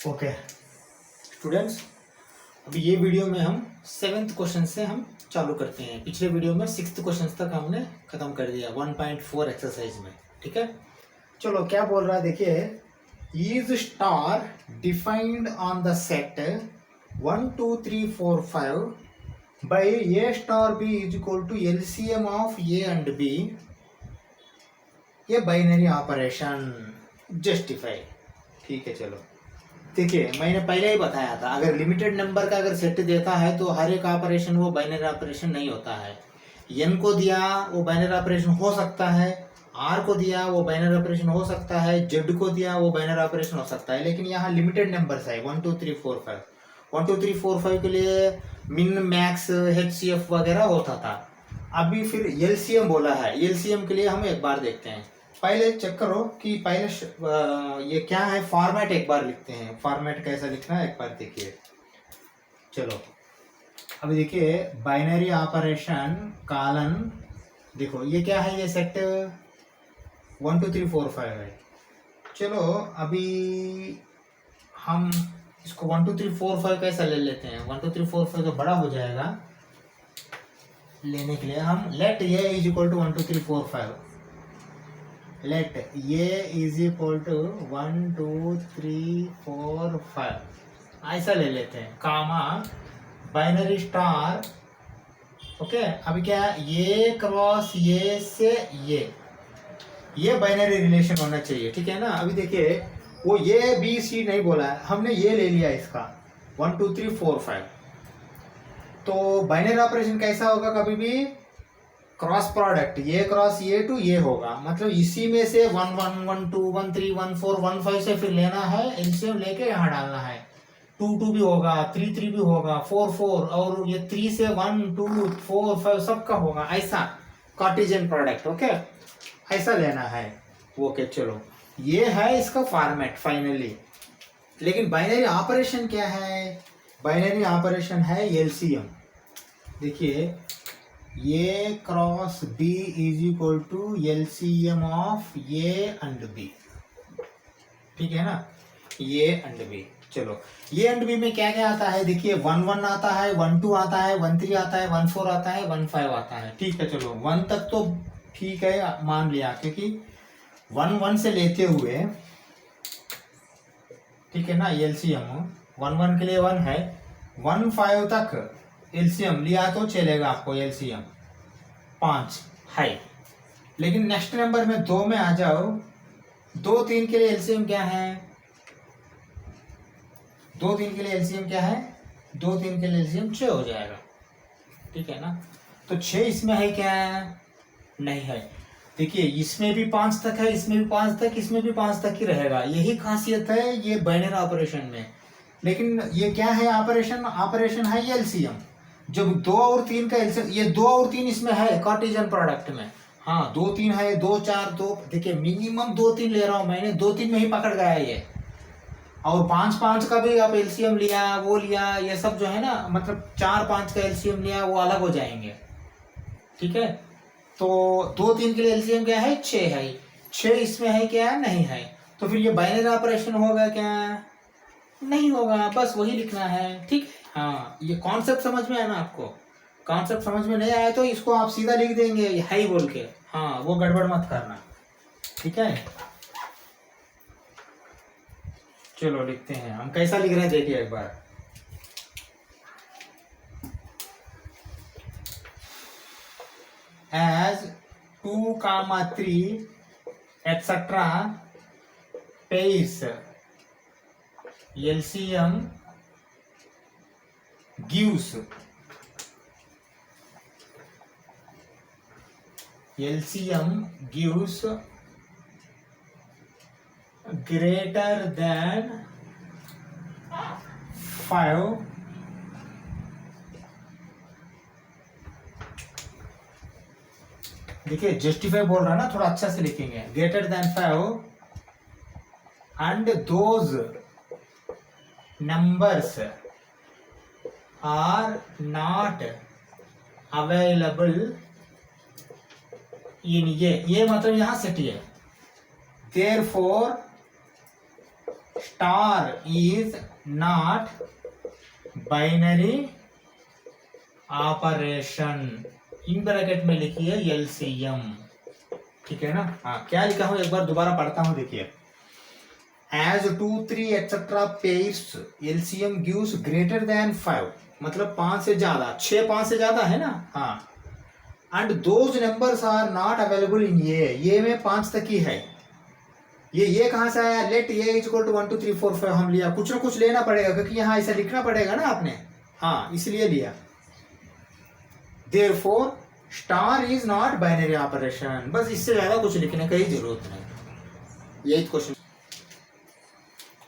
Okay students, अभी ये video में हम 7th क्वेश्चन से हम चालू करते हैं। पिछले वीडियो में 6th क्वेश्चन तक हमने खत्म कर दिया 1.4 एक्सरसाइज में। ठीक है, चलो क्या बोल रहा है देखिए। Is star defined on the set 1 2 3 4 5 by A star B is equal to LCM of A and B, ये बाइनरी ऑपरेशन जस्टिफाई। ठीक है, चलो देखिए, मैंने पहले ही बताया था, अगर लिमिटेड नंबर का अगर सेट देता है तो हर एक ऑपरेशन वो बाइनरी ऑपरेशन नहीं होता है। n को दिया वो बाइनरी ऑपरेशन हो सकता है, r को दिया वो बाइनरी ऑपरेशन हो सकता है, z को दिया वो बाइनरी ऑपरेशन हो सकता है। लेकिन यहाँ लिमिटेड नंबर्स है 1 2 3 4 5। 1 2 3 4 5 के लिए मिन मैक्स HCF वगैरह होता था। अभी फिर एलसीएम बोला है, एलसीएम के लिए हम एक बार देखते हैं। पहले चेक करो कि पहले ये क्या है, फॉर्मेट एक बार लिखते हैं। फॉर्मेट कैसा लिखना है एक बार देखिए। चलो अभी देखिए, बाइनरी ऑपरेशन कॉलन, देखो ये क्या है, ये सेट 1 2 3 4 5 है। चलो अभी हम इसको 1 2 3 4 5 कैसा ले लेते हैं। 1 2 3 4 5 तो बड़ा हो जाएगा, लेने के लिए हम let A is equal to 1 2 3 4 5, let A is equal to 1 2 3 4 5 ऐसा ले लेते हैं, कामा बाइनरी स्टार। ओके, अभी क्या है, ये क्रॉस ये से ये बाइनरी रिलेशन होना चाहिए। ठीक है ना। अभी देखिए, वो ये बी सी नहीं बोला है, हमने ये ले लिया इसका 1 2 3 4 5। तो बाइनरी ऑपरेशन कैसा होगा, कभी भी क्रॉस प्रोडक्ट ये क्रॉस ये टू ये होगा, मतलब इसी में से 1 1 1 2 1 3 1 4 1 5 से फिर लेना है, एलसीएम लेके यहाँ डालना है। 2 2 भी होगा, 3 3 भी होगा, 4 4, और ये 3 से 1 2 4 5 सबका होगा, ऐसा कार्टेशियन प्रोडक्ट। ओके, ऐसा लेना है। ओके चलो, ये है इसका फॉर्मेट फाइनली। लेकिन बाइनरी ऑपरेशन क्या है, बाइनरी ऑपरेशन है एलसीएम। देखिए, A cross B is equal to LCM of A and B. ठीक है ना, ए एंड बी। चलो ए एंड बी में क्या क्या आता है, देखिए 1 1 आता है, 1 2 आता है, 1 3 आता है, 1 4 आता है, 1 5 आता है। ठीक है, चलो 1 तक तो ठीक है, मान लिया, क्योंकि 1 1 से लेते हुए, ठीक है ना, एलसीएम 1 1 के लिए 1 है, 1 5 तक एलसीएम लिया तो चलेगा आपको, एलसीएम 5 है। लेकिन नेक्स्ट नंबर में 2 में आ जाओ, 2 3 के लिए एलसीएम क्या है, 2 3 के लिए एलसीएम क्या है, 2 3 के लिए एलसीएम 6 हो जाएगा। ठीक है ना, तो 6 इसमें है क्या, नहीं है। देखिए, इसमें भी 5 तक है, इसमें भी 5 तक, इसमें भी 5 तक ही रहेगा। यही खासियत है ये बाइनरी ऑपरेशन में। लेकिन ये क्या है, ऑपरेशन, ऑपरेशन है एलसीएम। जब 2 और 3 का एलसीएम, ये 2 और 3 इसमें है कार्टेशियन प्रोडक्ट में। हाँ 2 3 है, 2 4 2, देखिए मिनिमम 2 3 ले रहा हूं मैंने, 2 3 में ही पकड़ गया ये। और 5 5 का भी आप एलसीएम लिया, वो लिया, ये सब जो है ना, मतलब 4 5 का एलसीएम लिया, वो अलग हो जाएंगे। ठीक है, तो 2 3 के लिए एलसीएम क्या है, 6 है। 6 इसमें है क्या, नहीं है। तो फिर ये बाइनरी ऑपरेशन होगा क्या, नहीं होगा, बस वही लिखना है। ठीक है, हाँ ये कॉन्सेप्ट समझ में आया ना आपको। कॉन्सेप्ट समझ में नहीं आया तो इसको आप सीधा लिख देंगे है ही बोल के, हाँ वो गड़बड़ मत करना। ठीक है, चलो लिखते हैं, हम कैसा लिख रहे हैं देखिए एक बार। as 2 3 etc pairs LCM gives greater than 5 देखिए जस्टिफाई बोल रहा है ना, थोड़ा अच्छा से लिखेंगे, greater than 5 and those numbers are not available in ये मतलब यहां सेट है, therefore star is not binary operation, in bracket में लिखिए एलसीएम, ठीक है ना। हाँ, क्या लिखा हूं एक बार दोबारा पढ़ता हूं, देखिए। As 2 3 etcetera pairs LCM gives greater than 5, मतलब 5 से ज्यादा, 6 5 से ज्यादा है ना। हाँ, and those numbers are not available in ये में 5 तक ही है। ये कहां से आया? लेट ये इज इक्वल टू 1 2 3 4 5 हम लिया, कुछ ना कुछ लेना पड़ेगा क्योंकि यहाँ ऐसा लिखना पड़ेगा ना आपने। हाँ, इसलिए लिया। Therefore star is not binary operation, बस इससे ज्यादा कुछ लिखने की जरूरत नहीं। 8 क्वेश्चन।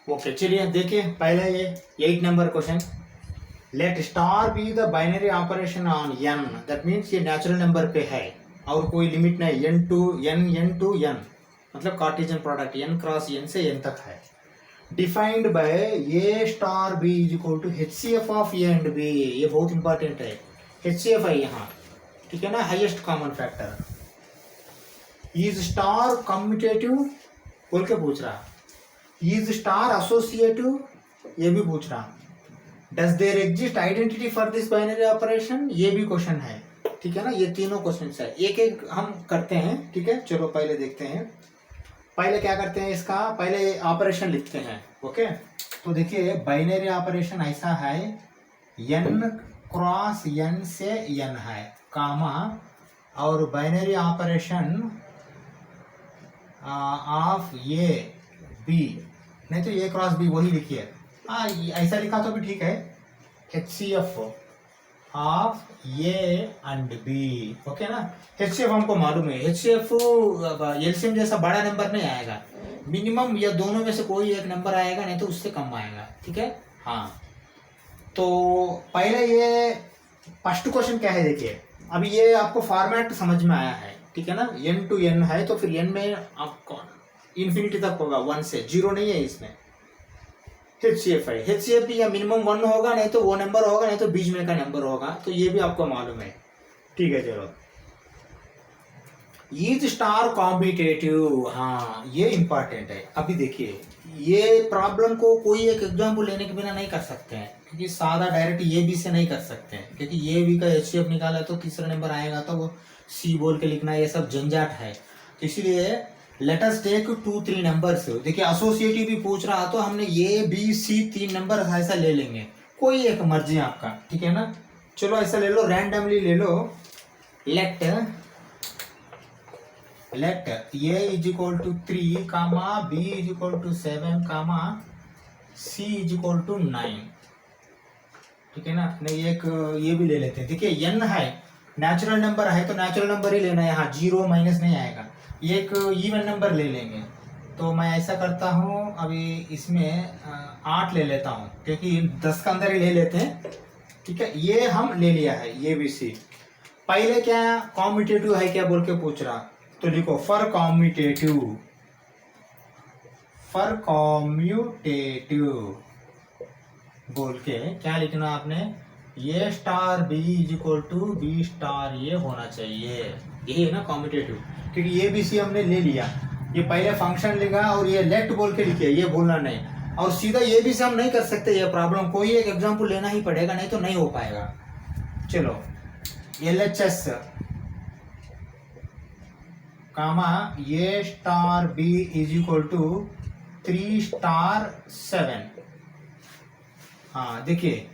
ओके, चलिए देखिए पहले ये 8 number question. Let star B the binary operation on n, that means ये नेचुरल नंबर पे है और कोई लिमिट नहीं, n टू n, मतलब Cartesian product n cross n से n तक है। Defined by a star b is equal to HCF of a and b, ये बहुत इंपॉर्टेंट है। HCF है यहाँ, ठीक है ना, highest common factor. Is star commutative बोल के पूछ रहा, इज स्टार एसोसिएटिव ये भी पूछ रहा, does there exist identity for this binary operation, ये भी क्वेश्चन है, ठीक है ना। ये तीनों क्वेश्चन है, एक एक हम करते हैं, ठीक है। चलो पहले देखते हैं, पहले क्या करते हैं इसका, पहले ऑपरेशन लिखते हैं। ओके, तो देखिए बाइनरी ऑपरेशन ऐसा है, n क्रॉस n से n है, कामा, और binary operation of A B, नहीं तो ए क्रॉस बी वही लिखिए। हाँ, ऐसा लिखा तो भी ठीक है, HCF of A and B, okay ना। HCF हमको मालूम है, HCF एलसीएम जैसा बड़ा नंबर नहीं आएगा, मिनिमम या दोनों में से कोई एक नंबर आएगा, नहीं तो उससे कम आएगा, ठीक है। हाँ, तो पहले ये फर्स्ट क्वेश्चन क्या है, देखिए। अभी ये आपको फॉर्मेट समझ में आया है, ठीक है ना। n टू n है तो फिर n में आपको इन्फिनिटी तक होगा, 1 से, 0 नहीं है इसमें। HCF है, HCF भी या मिनिमम 1 होगा, नहीं तो वो नंबर होगा, नहीं तो बीच में का नंबर होगा, तो ये भी आपको मालूम है, ठीक है। चलो, इज स्टार कॉम्पिटेटिव, हाँ ये इंपॉर्टेंट है। अभी देखिए, ये प्रॉब्लम को कोई एक एग्जाम्पल लेने के बिना नहीं कर सकते हैं, क्योंकि सादा डायरेक्ट ये भी से नहीं कर सकते हैं, क्योंकि ये भी का HCF निकाला तो तीसरा नंबर आएगा तो वो C बोल के लिखना, ये सब झंझाट है। तो इसलिए लेट अस टेक 2 3 नंबर्स। देखिए एसोसिएटिव भी पूछ रहा तो हमने A B C 3 नंबर ऐसा ले लेंगे, कोई एक मर्जी आपका, ठीक है ना। चलो ऐसा ले लो, रैंडमली ले लो। Let A is equal to 3 comma B is equal to 7 comma C is equal to 9, ठीक है ना। नहीं, एक ये भी ले लेते हैं। देखिए n है, नेचुरल नंबर है तो नेचुरल नंबर ही लेना है, यहाँ 0 माइनस नहीं आएगा। एक इवन नंबर ले लेंगे, तो मैं ऐसा करता हूँ, अभी इसमें 8 ले लेता हूँ, क्योंकि 10 का अंदर ही ले लेते हैं, ठीक है। ये हम ले लिया है, ये भी सी। पहले क्या कॉम्यूटेटिव है क्या बोल के पूछ रहा, तो लिखो फॉर कॉम्यूटेटिव बोल के क्या लिखना आपने, A star B is equal to B star ये होना चाहिए, यही है ना कॉम्यूटेटिव। क्योंकि ये भी सी हमने ले लिया, ये पहले फंक्शन लिखा और ये लेट बोल के लिखे, ये भूलना नहीं। और सीधा ये भी से हम नहीं कर सकते, ये प्रॉब्लम कोई एक एग्जांपल लेना ही पड़ेगा, नहीं तो नहीं हो पाएगा। चलो, LHS comma A star B is equal to 3 star 7। हाँ देखिए,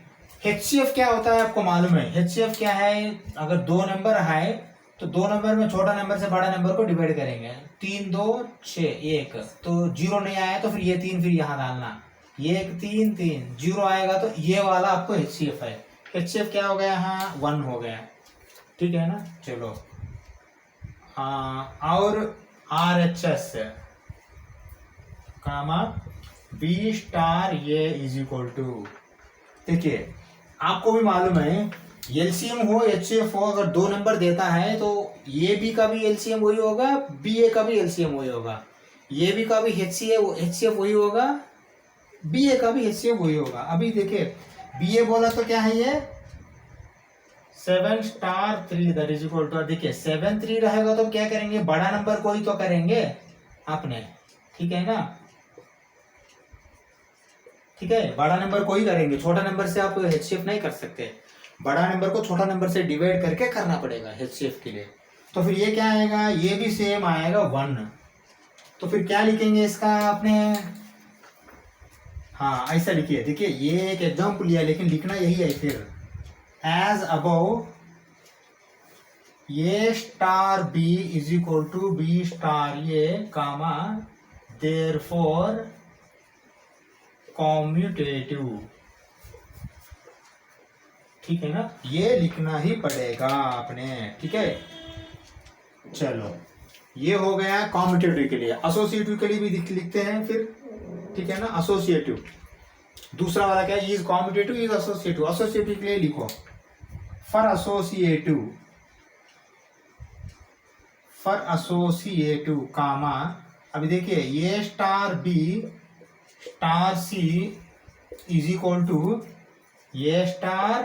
HCF क्या होता है आपको मालूम है। HCF क्या है, अगर 2 नंबर है तो 2 नंबर में छोटा नंबर से बड़ा नंबर को डिवाइड करेंगे, 3 2 6 1, तो 0 नहीं आया तो फिर ये 3 फिर यहाँ डालना, 1 3 3 0 आएगा तो ये वाला आपको HCF है। HCF क्या हो गया, हाँ 1 हो गया, ठीक है ना। चलो, और RHS कामा बी स्टार ये इज इक्वल टू, देखिए आपको भी मालूम है एलसीएम हो HCF हो, अगर 2 नंबर देता है तो ये बी का भी एलसीएम वही होगा, BA का भी एलसीएम वही होगा, ये बी का भी HCF वही होगा, BA का भी HCF वही होगा। अभी देखिए BA बोला तो क्या है ये 7 star 3 that is equal to, देखिए 7 3 रहेगा तो क्या करेंगे, बड़ा नंबर को ही तो करेंगे आपने, ठीक है ना। ठीक है, बड़ा नंबर को ही करेंगे, छोटा नंबर से आप HCF नहीं कर सकते, बड़ा नंबर को छोटा नंबर से डिवाइड करके करना पड़ेगा HCF के लिए। तो फिर ये क्या आएगा, ये भी सेम आएगा 1। तो फिर क्या लिखेंगे इसका आपने, हाँ ऐसा लिखिए, देखिए ये एक एग्जाम्पल लिया लेकिन लिखना यही है फिर, एज अबव ये star B is equal to B star A comma therefore commutative, ठीक है ना, ये लिखना ही पड़ेगा आपने, ठीक है। चलो ये हो गया कॉम्यूटेटिव के लिए, एसोसिएटिव के लिए भी लिखते हैं फिर, ठीक है ना, एसोसिएटिव। दूसरा वाला क्या है, is commutative is associative, associative के लिए लिखो for associative, for associative comma, अभी देखिए ये star B star C is equal to ये स्टार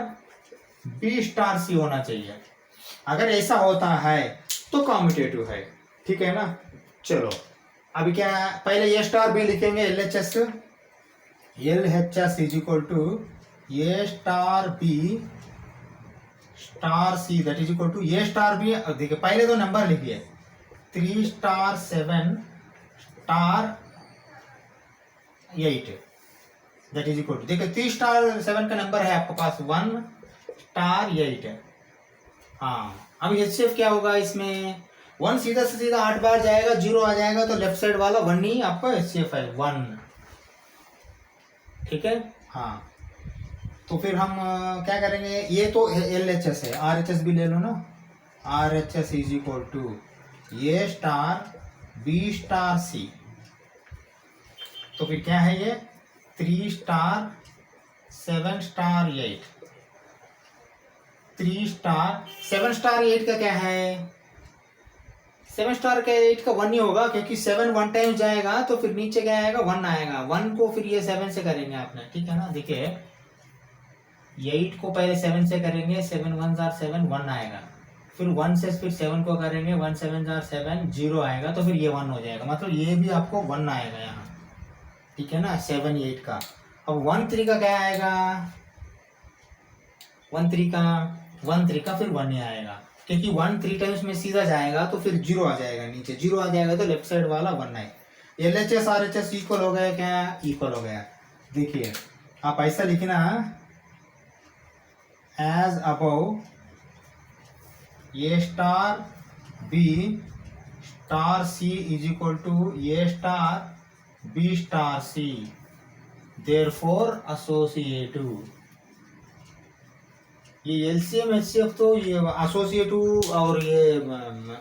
बी स्टार सी होना चाहिए, अगर ऐसा होता है तो कॉम्यूटेटिव है, ठीक है ना। चलो अभी क्या, पहले ये स्टार बी लिखेंगे LHS, LHS is equal to ये star B star C that is equal to ये स्टार बी, देखिए पहले तो नंबर लिखिए 3 star 7 star 8 that is equal to, देखिए 3 स्टार 7 का नंबर है आपके पास 1 स्टार 8 है। हाँ अब HCF क्या होगा इसमें, 1 सीधा से सीधा 8 बार जाएगा, 0 आ जाएगा, तो लेफ्ट साइड वाला 1 ही आपका HCF है 1, ठीक है। हाँ तो फिर हम क्या करेंगे, ये तो LHS है, RHS भी ले लो ना, RHS इज इक्वल टू ये स्टार बी स्टार सी, तो फिर क्या है ये 3 स्टार 7 स्टार 8, 3 स्टार 7 स्टार 8 का क्या है, 7 स्टार का 8 का 1 ही होगा, क्योंकि 7 1 टाइम जाएगा तो फिर नीचे क्या आएगा 1 आएगा, 1 को फिर ये 7 से करेंगे आपने, ठीक है ना। देखिए 8 को पहले 7 से करेंगे, 7 1 जार 7 1 आएगा, फिर 1 से फिर 7 को करेंगे, 1 7 जार 7 0 आएगा, तो फिर ये 1 हो जाएगा, मतलब ये भी आपको 1 आएगा यहाँ, ठीक है ना, 7 8 का। अब 1 3 का क्या आएगा, 1 3 का फिर 1 ही आएगा, क्योंकि 1 3 टाइम्स में सीधा जाएगा तो फिर 0 आ जाएगा, नीचे 0 आ जाएगा तो लेफ्ट साइड वाला 1 है। LHS RHS इक्वल हो गया, क्या इक्वल हो गया, देखिए आप ऐसा लिखना एज अबव ये star B star C is equal to ये स्टार बी स्टार सी, देयरफॉर एसोसिएटिव, ये LCM HCF तो ये एसोसिएटिव और ये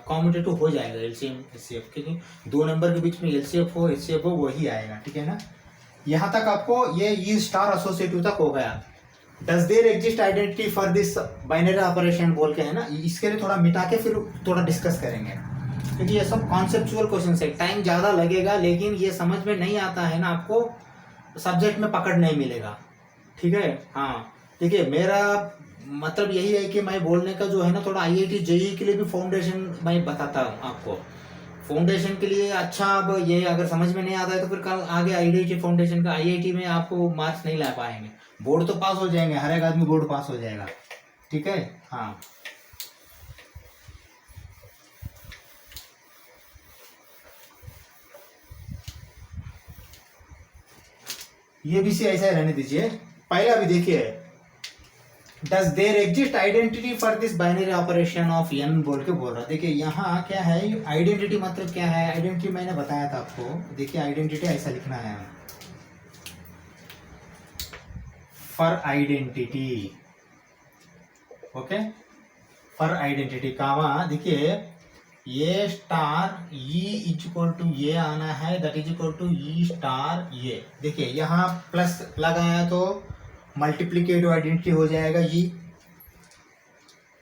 कॉम्यूटेटिव हो जाएगा LCM HCF, क्योंकि 2 नंबर के बीच में LCF हो HCF हो वही आएगा, ठीक है ना। यहाँ तक आपको ये इज स्टार एसोसिएटिव तक हो गया। Does there exist identity for this binary operation बोल के है ना, इसके लिए थोड़ा मिटा के फिर थोड़ा डिस्कस करेंगे, क्योंकि ये सब कॉन्सेप्चुअल क्वेश्चन है, टाइम ज़्यादा लगेगा, लेकिन ये समझ में नहीं आता है ना आपको, सब्जेक्ट में पकड़ नहीं मिलेगा, ठीक है। हाँ देखिए मेरा मतलब यही है कि मैं बोलने का जो है ना, थोड़ा IIT JEE के लिए भी फाउंडेशन मैं बताता हूँ आपको, फाउंडेशन के लिए अच्छा। अब ये अगर समझ में नहीं आता है तो फिर कल आगे IIT फाउंडेशन का IIT में आपको मार्क्स नहीं ला पाएंगे, बोर्ड तो पास हो जाएंगे, हर एक आदमी बोर्ड पास हो जाएगा, ठीक है। हाँ ये भी से ऐसा ही रहने दीजिए। पहला भी देखिए, does there exist identity for this binary operation of n बोल के बोल रहा है। देखिए यहाँ क्या है, आइडेंटिटी मतलब क्या है, आइडेंटिटी मैंने बताया था आपको, देखिए आइडेंटिटी ऐसा लिखना है, for identity, okay, for identity comma, देखिए ये star E is equal to ये आना है, that is equal to E star ये, देखिए यहाँ प्लस लगाया तो मल्टीप्लिकेटिव आइडेंटिटी हो जाएगा ये,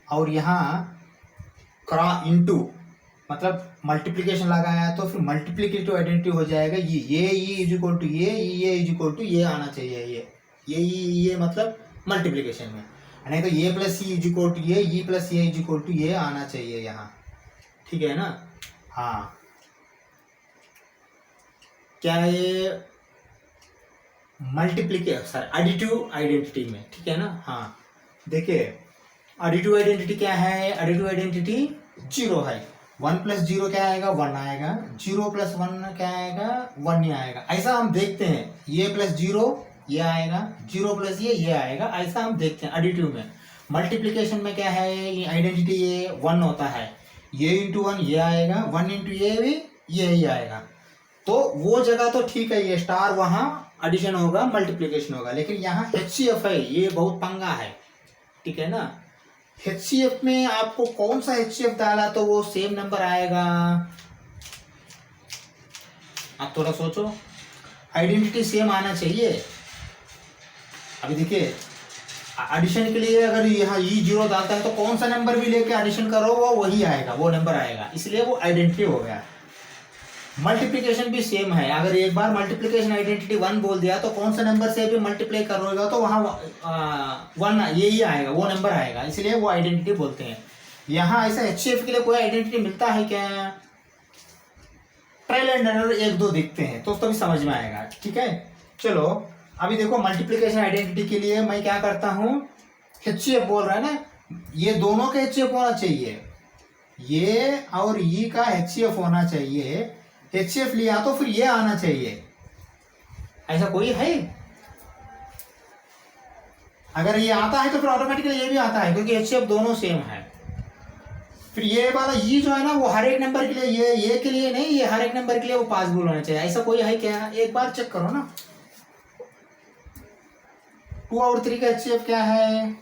और यहाँ क्रॉस इनटू मतलब मल्टीप्लिकेशन लगाया तो फिर मल्टीप्लिकेटिव आइडेंटिटी हो जाएगा ये इज इक्वल टू ये इज इक्वल टू ये आना चाहिए, ये मतलब मल्टीप्लिकेशन में, नहीं तो ये plus C is equal to ये प्लस ये इज इक्वल टू ये आना चाहिए यहाँ, ठीक है ना। हाँ क्या ये मल्टीप्लिकेशन एडिटिव आइडेंटिटी में, ठीक है ना। हाँ देखिए एडिटिव आइडेंटिटी क्या है, एडिटिव आइडेंटिटी 0 है, 1 प्लस 0 क्या आएगा 1 आएगा, 0 प्लस 1 क्या आएगा 1 ही आएगा। ऐसा हम देखते हैं, ये प्लस 0 ये आएगा, 0 प्लस ये आएगा, ऐसा हम देखते हैं एडिटिव में। मल्टीप्लिकेशन में क्या है, ये आइडेंटिटी ये 1 होता है, ये इंटू 1 ये आएगा, 1 इंटू ये भी ये ही आएगा। तो वो जगह तो ठीक है, ये स्टार वहाँ एडिशन होगा, मल्टीप्लिकेशन होगा, लेकिन यहाँ HCF है, ये बहुत पंगा है, ठीक है ना। HCF में आपको कौन सा HCF डाला तो वो सेम नंबर आएगा, आप थोड़ा सोचो, आइडेंटिटी सेम आना चाहिए। अभी देखिए एडिशन के लिए अगर यहाँ E0 डालता है तो कौन सा नंबर भी लेके एडिशन करो वो वही आएगा, वो नंबर आएगा, इसलिए वो आइडेंटिटी हो गया। मल्टीप्लिकेशन भी सेम है, अगर एक बार मल्टीप्लिकेशन आइडेंटिटी 1 बोल दिया तो कौन सा नंबर से भी मल्टीप्लाई करोगे तो वहाँ 1 ये ही आएगा, वो नंबर आएगा, इसलिए वो आइडेंटिटी बोलते हैं। यहाँ ऐसा HCF के लिए कोई आइडेंटिटी मिलता है क्या, ट्रायल एंड एरर 1-2 दिखते हैं तो तभी समझ में आएगा, ठीक है। चलो अभी देखो मल्टीप्लिकेशन आइडेंटिटी के लिए मैं क्या करता हूँ, HCF बोल रहा है ना, ये दोनों का HCF होना चाहिए, ये और ये का HCF होना चाहिए। HCF लिया तो फिर ये आना चाहिए, ऐसा कोई है, अगर ये आता है तो फिर ऑटोमेटिकली ये भी आता है, क्योंकि HCF दोनों सेम है। फिर ये वाला ये जो है ना वो हर एक नंबर के लिए, ये के लिए नहीं, ये हर एक नंबर के लिए वो पॉसिबल होना चाहिए, ऐसा कोई है क्या, एक बार चेक करो ना। 2 और 3 का HCF क्या है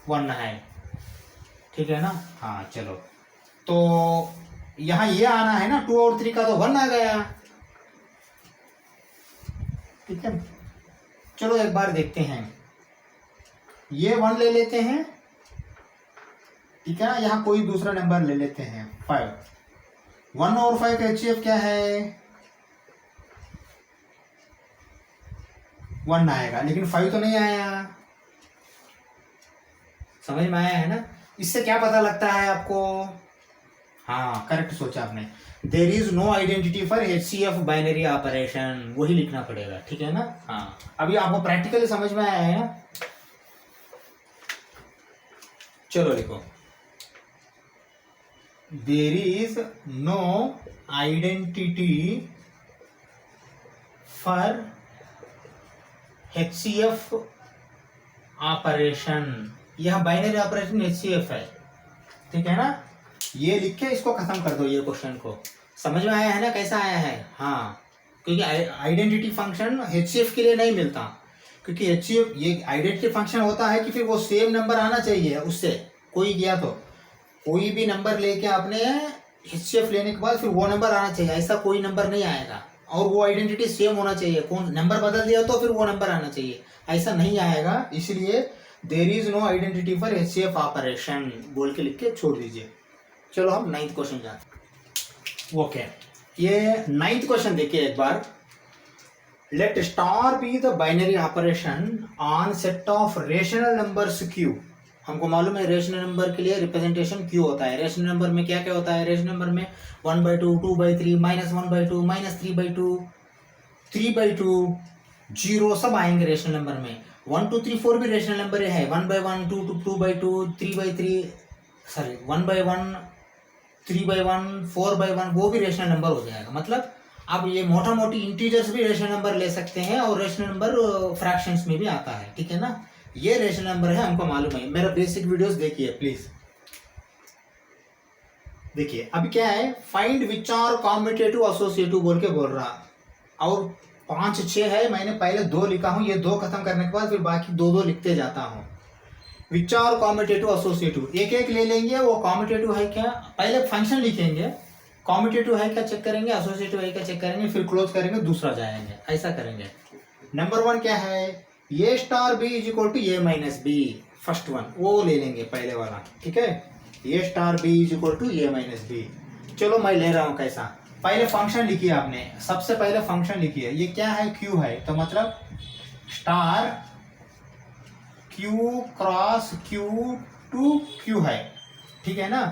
1 है, ठीक है ना। हाँ चलो, तो यहाँ ये आना है ना, 2 और 3 का तो 1 आ गया, ठीक है। चलो एक बार देखते हैं, ये 1 ले लेते हैं, ठीक है ना, यहाँ कोई दूसरा नंबर ले लेते हैं 5। 1 और 5 का HCF क्या है 1 आएगा, लेकिन 5 तो नहीं आया, समझ में आया है ना। इससे क्या पता लगता है आपको, हाँ करेक्ट सोचा आपने, there is no identity for HCF binary operation, वही लिखना पड़ेगा, ठीक है ना। हाँ अभी आपको प्रैक्टिकली समझ में आया है ना। चलो लिखो, there is no identity for HCF operation, यह बाइनरी ऑपरेशन HCF है, ठीक है ना। ये लिख के इसको खत्म कर दो, ये क्वेश्चन को समझ में आया है ना, कैसा आया है। हाँ क्योंकि आइडेंटिटी फंक्शन HCF के लिए नहीं मिलता, क्योंकि HCF ये आइडेंटिटी फंक्शन होता है कि फिर वो सेम नंबर आना चाहिए, उससे कोई गया तो कोई भी नंबर लेके आपने HCF लेने के बाद फिर वो नंबर आना चाहिए, ऐसा कोई नंबर नहीं आएगा, और वो आइडेंटिटी सेम होना चाहिए, कौन नंबर बदल दिया तो फिर वो नंबर आना चाहिए, ऐसा नहीं आएगा। इसलिए there is no identity for HCF operation बोल के लिख के छोड़ दीजिए। चलो हम 9th क्वेश्चन जाते। ओके, ये 9th क्वेश्चन देखिए एक बार, let star B the binary operation on set of rational numbers Q। हमको मालूम है रेशनल नंबर के लिए रिप्रेजेंटेशन Q होता है। रेशनल नंबर में क्या क्या होता है, रेशनल नंबर में 1/2, 2/3, -1/2, -3/2, 3/2, 0 सब आएंगे रेशनल नंबर में। 1 2 3 4 भी रेशनल नंबर है, 1/1, 2/2, 3/3, सॉरी 1/1, 3/1, 4/1, वो भी रेशनल नंबर हो जाएगा। मतलब आप ये मोटा मोटी इंटीजर्स भी रेशनल नंबर ले सकते हैं, और रेशनल नंबर फ्रैक्शंस में भी आता है, ठीक है ना। ये रेशनल नंबर है, हमको मालूम है, मेरा बेसिक वीडियोस देखिए प्लीज। देखिए अभी क्या है, find which are commutative associative बोल के बोल रहा, और 5 6 है, मैंने पहले 2 लिखा हूं, ये 2 खत्म करने के बाद फिर बाकी 2 लिखते जाता हूं। विच आर कॉम्यूटेटिव एसोसिएटिव, एक एक ले लेंगे, वो कॉम्यूटेटिव है क्या, पहले फंक्शन लिखेंगे, कॉम्यूटेटिव है क्या चेक करेंगे, एसोसिएटिव है क्या चेक करेंगे, फिर क्लोज करेंगे, दूसरा जाएंगे, ऐसा करेंगे। नंबर 1 क्या है, A star B is equal to A minus B, first one वो ले लेंगे पहले वाला, ठीक है। A star B is equal to A minus B. चलो मैं ले रहा हूँ कैसा, पहले फंक्शन लिखिए आपने, सबसे पहले फंक्शन लिखिए, ये क्या है Q है, तो मतलब star Q cross Q to Q है, ठीक है ना।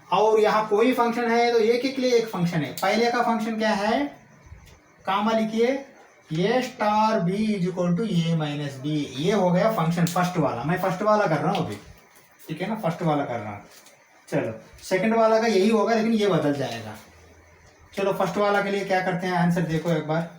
और यहाँ कोई फंक्शन है तो एक एक लिए एक फंक्शन है, पहले का फंक्शन क्या है, कामा लिखिए, A star B is equal to A minus B. ये हो गया फंक्शन फर्स्ट वाला, मैं फर्स्ट वाला कर रहा हूँ अभी, ठीक है ना, फर्स्ट वाला कर रहा हूँ। चलो सेकंड वाला का यही होगा लेकिन ये बदल जाएगा। चलो फर्स्ट वाला के लिए क्या करते हैं, आंसर देखो एक बार।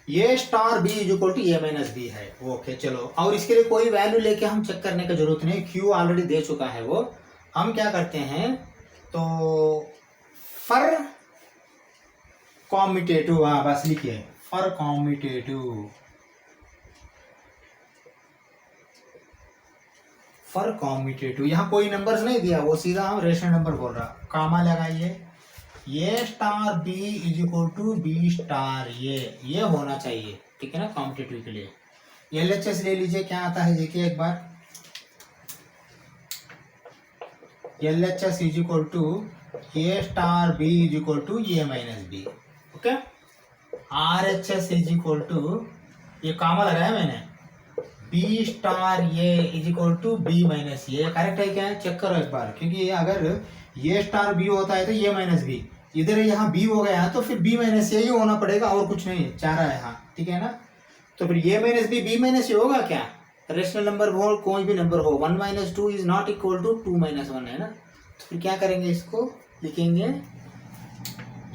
ए star B is equal to A minus B है, ओके। चलो और इसके लिए कोई वैल्यू लेके हम चेक करने की जरूरत नहीं, क्यू ऑलरेडी दे चुका है वो। हम क्या करते हैं, तो फॉर कॉम्यूटेटिव, हाँ बस लिखिए फॉर कॉम्यूटेटिव, फॉर कॉम्यूटेटिव। यहाँ कोई नंबर्स नहीं दिया, वो सीधा हम रेशनल नंबर बोल रहा। कामा लगाइए, A star B is equal to B star ये होना चाहिए, ठीक है ना, कॉम्पिटेटिव के लिए। एलएचएस ले लीजिए, क्या आता है देखिए एक बार। LHS is equal to A star B is equal to A minus B, okay. RHS is equal to, ये कामा लगाया मैंने, B star A is equal to B minus A. Correct है क्या, चेक करो एक बार, क्योंकि अगर ए स्टार बी होता है तो ए माइनस बी, इधर यहाँ बी हो गया तो फिर बी माइनस ए ही होना पड़ेगा, और कुछ नहीं चाह रहा है, हाँ ठीक है ना। तो फिर ए माइनस बी माइनस ए होगा क्या, रेशनल नंबर हो कोई भी नंबर हो, 1 minus 2 is not equal to 2 minus 1 है ना। तो फिर क्या करेंगे, इसको लिखेंगे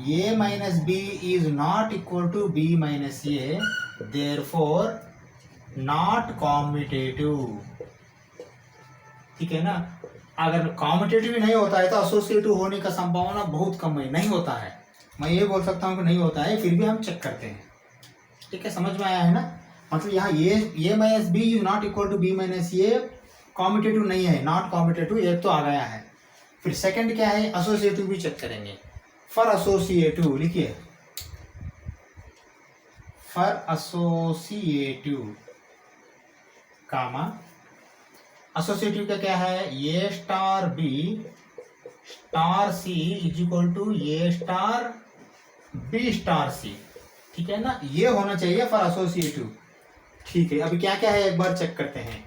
a minus b is not equal to B minus a, therefore not commutative, ठीक है ना। अगर कॉम्यूटेटिव नहीं होता है तो एसोसिएटिव होने का संभावना बहुत कम है, नहीं होता है, मैं ये बोल सकता हूँ कि नहीं होता है, फिर भी हम चेक करते हैं, ठीक है, समझ में आया है ना। मतलब यहाँ a minus b is not equal to B minus a commutative नहीं है, नॉट कॉम्यूटेटिव, एक तो आ गया है। फिर सेकंड क्या है, एसोसिएटिव भी चेक करेंगे। फॉर एसोसिएटिव लिखिए, फॉर एसोसिएटिव कामा, एसोसिएटिव का क्या है, ए star B star C is equal to A star B star सी, ठीक है ना, ये होना चाहिए फॉर एसोसिएटिव, ठीक है। अभी क्या क्या है एक बार चेक करते हैं।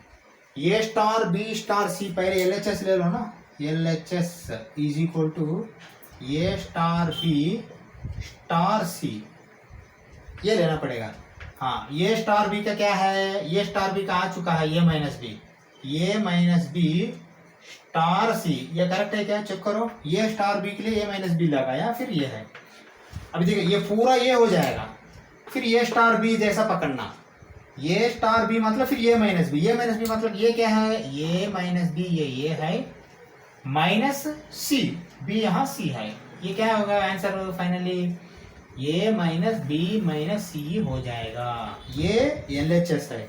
A star B star c, पहले एलएचएस ले लो ना, LHS is equal to A star B star सी, ये लेना पड़ेगा। हाँ, ए स्टार बी का क्या है, ए स्टार बी का आ चुका है a minus B, a minus B star सी, ये करेक्ट है क्या, चेक करो। ये स्टार बी के लिए ए माइनस बी लगाया, फिर ये है। अभी देखिए ये पूरा ये हो जाएगा, फिर ये स्टार बी जैसा पकड़ना, ये स्टार बी मतलब फिर ये माइनस बी, ये माइनस बी मतलब ये क्या है, ये माइनस बी, ये है माइनस सी, बी यहाँ सी है, ये क्या होगा आंसर फाइनली, ये माइनस बी माइनस सी हो जाएगा। ये एलएचएस है,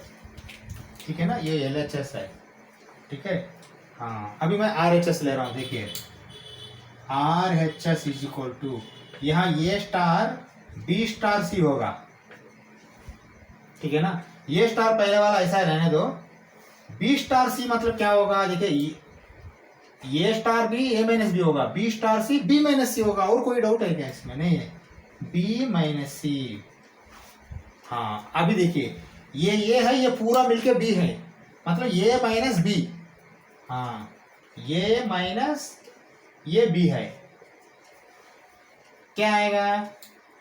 ठीक है ना, ये एलएचएस है, ठीक है। हाँ अभी मैं आरएचएस ले रहा हूँ, देखिए आरएचएस इज इक्वल टू, यहाँ ये स्टार बी स्टार सी होगा, ठीक है ना। ये स्टार पहले वाला ऐसा रहने दो, बी स्टार सी मतलब क्या होगा, देखिए ये star b a minus b होगा, b star c b minus c होगा, और कोई डाउट है क्या इसमें, नहीं है, बी माइनस सी। हाँ अभी देखिए ये है, ये पूरा मिलके बी है, मतलब ये माइनस बी, हाँ ये माइनस ये बी है, क्या आएगा,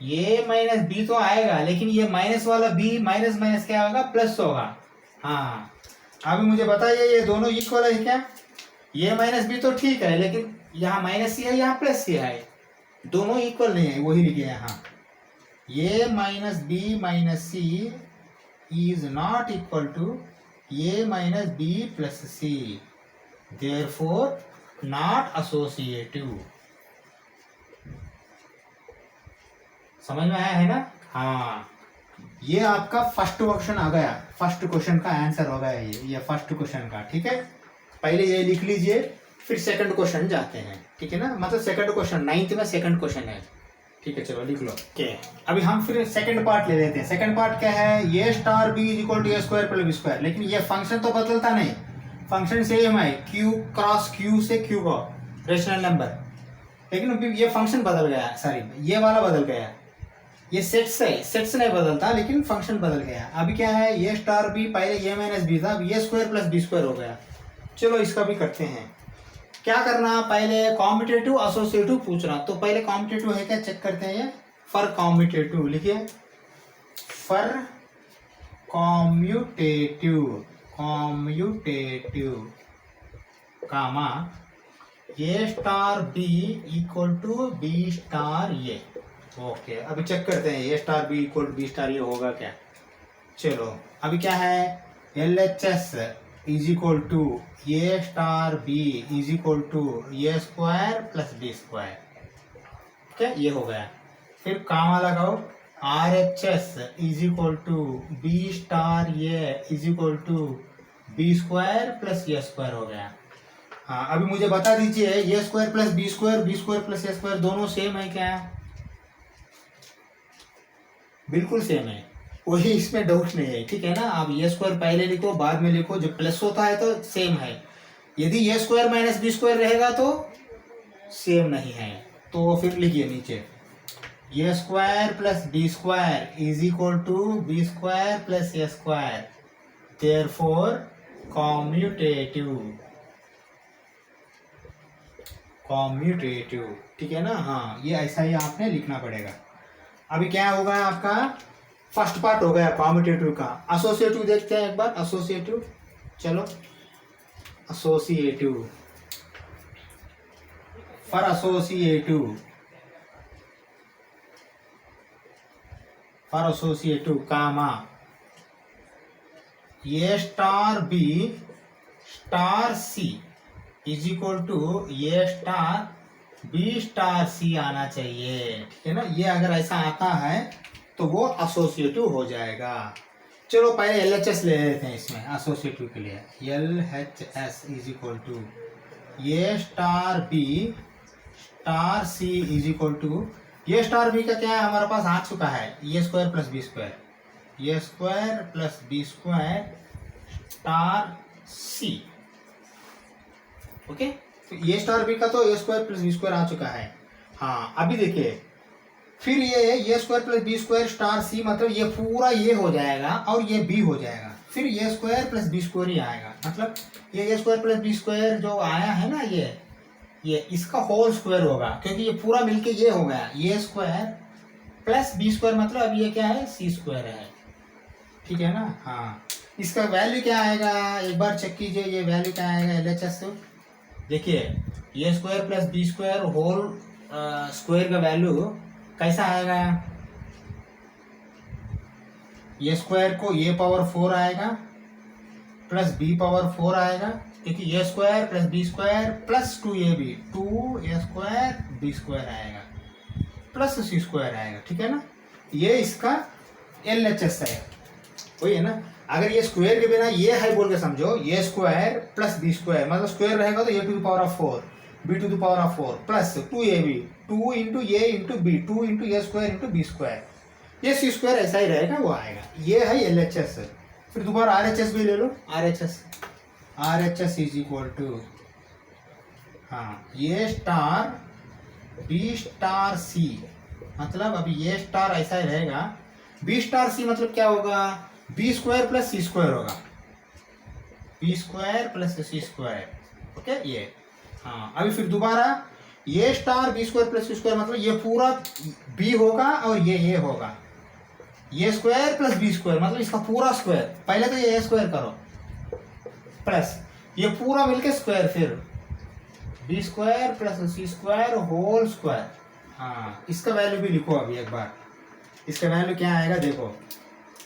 ये माइनस बी तो आएगा, लेकिन ये माइनस वाला बी माइनस माइनस क्या होगा, प्लस होगा। हाँ अभी मुझे बताइए ये दोनों इक्वल है क्या, ये माइनस बी तो ठीक है, लेकिन यहाँ माइनस सी है, यहाँ प्लस सी है, दोनों इक्वल नहीं है, वही लिखे यहाँ, ये minus B minus C is not equal to A minus B plus C, therefore not associative. समझ में आया है ना। हाँ ये आपका फर्स्ट क्वेश्चन आ गया, फर्स्ट क्वेश्चन का आंसर हो गया ये फर्स्ट क्वेश्चन का, ठीक है। पहले ये लिख लीजिए, फिर सेकंड क्वेश्चन जाते हैं, ठीक है ना, मतलब सेकंड क्वेश्चन 9th में सेकंड क्वेश्चन है, ठीक है। चलो लिख लो, ओके। अभी हम फिर सेकंड पार्ट ले लेते हैं। सेकंड पार्ट क्या है, ए star B is equal to a square plus b square, लेकिन ये फंक्शन तो बदलता नहीं, फंक्शन सेम है, क्यू क्रॉस क्यू से क्यू को रेशनल नंबर, लेकिन ये फंक्शन बदल गया, सॉरी ये वाला बदल गया, ये सेट्स है, सेट्स नहीं बदलता लेकिन फंक्शन बदल गया। अभी क्या है, ए स्टार बी पहले ए माइनस बी था, अब ए स्क्वायर प्लस बी स्क्वायर हो गया। चलो इसका भी करते हैं। क्या करना, पहले कॉम्पिटेटिव एसोसिएटिव पूछना, तो पहले कॉम्पिटेटिव है क्या चेक करते हैं। ये फॉर कॉम्यूटेटिव लिखिए, for commutative comma A star b equal to B star a. Okay, अभी चेक करते हैं a star b equal to B star a होगा क्या। चलो अभी क्या है, L H S is equal to A star B is equal to a square plus b square. क्या ये हो गया। फिर कामा लगाओ, R H S is equal to B star A is equal to b square plus a square हो गया। हाँ, अभी मुझे बता दीजिए a square plus b square plus a square दोनों सेम है क्या। बिल्कुल सेम है, वही इसमें डाउट नहीं है, ठीक है ना। आप ए स्क्वायर पहले लिखो बाद में लिखो, जो प्लस होता है तो सेम है। यदि a square minus b square रहेगा तो सेम नहीं है, तो फिर लिखिए नीचे, a square plus b square is equal to b square plus a square, therefore commutative, ठीक है ना। हाँ, ये ऐसा ही आपने लिखना पड़ेगा। अभी क्या होगा आपका, फर्स्ट पार्ट हो गया कॉम्यूटेटिव का। एसोसिएटिव देखते हैं एक बार, एसोसिएटिव। चलो associative, for associative comma A star B star C is equal to A star B star c आना चाहिए, ठीक है ना। ये अगर ऐसा आता है तो वो एसोसिएटिव हो जाएगा। चलो पहले एल एच एस ले लेते हैं इसमें एसोसिएटिव के लिए। L H S is equal to A star B star C is equal to, A star B का क्या है हमारे पास आ चुका है, a square plus b square, a square plus b square star c. Okay, तो ए स्टार बी का तो a square plus b square आ चुका है। हाँ, अभी देखिए, फिर ये a square plus b square star c, मतलब ये पूरा ये हो जाएगा और ये बी हो जाएगा, फिर ए स्क्वायर प्लस बी स्क्वायर ही आएगा। मतलब ये a square plus b square जो आया है ना, ये इसका होल स्क्वायर होगा, क्योंकि ये पूरा मिलके ये हो गया ए स्क्वायर प्लस बी स्क्वायर, मतलब अब ये क्या है, सी स्क्वायर है, ठीक है ना। हाँ, इसका वैल्यू क्या आएगा एक बार चेक कीजिए, ये वैल्यू क्या आएगा एल एच एस। देखिए, a square plus b square whole square का वैल्यू कैसा आएगा, ए स्क्वायर को ए पावर 4 आएगा प्लस बी पावर 4 आएगा, क्योंकि a square plus b square plus 2ab 2a square b square आएगा प्लस सी स्क्वायर आएगा, ठीक है ना। ये इसका एल एच एस है, वही है ना। अगर ये स्क्वायर के बिना ये है बोल के समझो, a square plus b square, मतलब स्क्वायर रहेगा तो a to the power of 4 b to the power of 4 plus 2ab 2 into a into b 2 into a square into B square, ये सी स्क्वायर ऐसा ही रहेगा, वो आएगा। ये है एल एच एस। फिर दोबारा आर एच एस भी ले लो, R H S is equal to, हाँ, a star B star c, मतलब अभी ए स्टार ऐसा ही रहेगा, बी स्टार सी मतलब क्या होगा, B square plus c square होगा, B square plus c square, okay ये। हाँ, अभी फिर दोबारा ए star B square plus c square, मतलब ये पूरा बी होगा और ये होगा, ए स्क्वायर प्लस बी स्क्वायर, मतलब इसका पूरा स्क्वायर, पहले तो ये ए स्क्वायर करो प्लस ये पूरा मिलके स्क्वायर, फिर B square plus c square whole square. हाँ, इसका वैल्यू भी लिखो अभी एक बार, इसका वैल्यू क्या आएगा देखो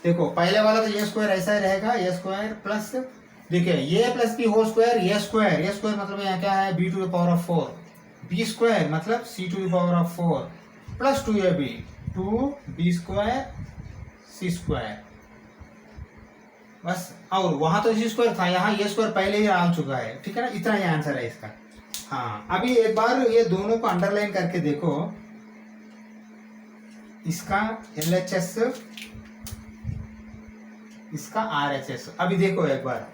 पहले वाला तो ए स्क्वायर ऐसा ही रहेगा, ए स्क्वायर प्लस, देखिए a plus b whole square, a square मतलब यहाँ क्या है, b to the power of 4, b square मतलब c to the power of 4 plus 2ab 2b square C square, बस। और वहां तो सी स्क्वायर था, यहाँ ए स्क्वायर पहले ही आ चुका है, ठीक है ना। इतना ही आंसर है इसका। हाँ, अभी एक बार ये दोनों को अंडरलाइन करके देखो, इसका एल एच एस, इसका आर एच एस। अभी देखो एक बार,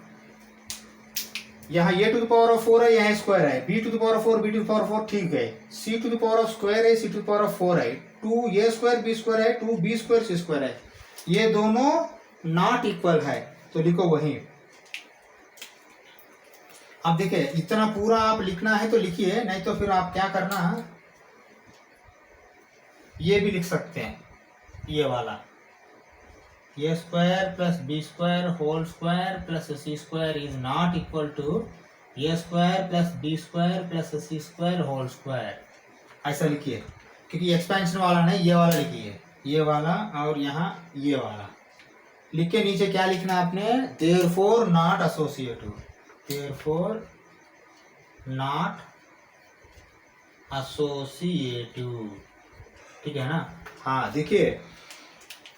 यहाँ a to the power of 4 है, यहाँ स्क्वायर है, b to the power of 4 b to the power of 4, ठीक है, c to the power of square है, c to the power of 4 है, 2a स्क्वायर बी स्क्वायर है, 2b square सी square है, ये दोनों नॉट इक्वल है, तो लिखो वही। अब देखिए, इतना पूरा आप लिखना है तो लिखिए, नहीं तो फिर आप क्या करना, ये भी लिख सकते हैं, ये वाला a square plus b square whole square plus c square is not equal to a square plus b square plus c square whole square. ऐसा लिखिए, क्योंकि एक्सपेंशन वाला नहीं, ये वाला लिखिए, ये वाला और यहाँ ये वाला लिख के नीचे क्या लिखना है आपने, therefore not associative, therefore not associative, ठीक है ना। हाँ देखिए,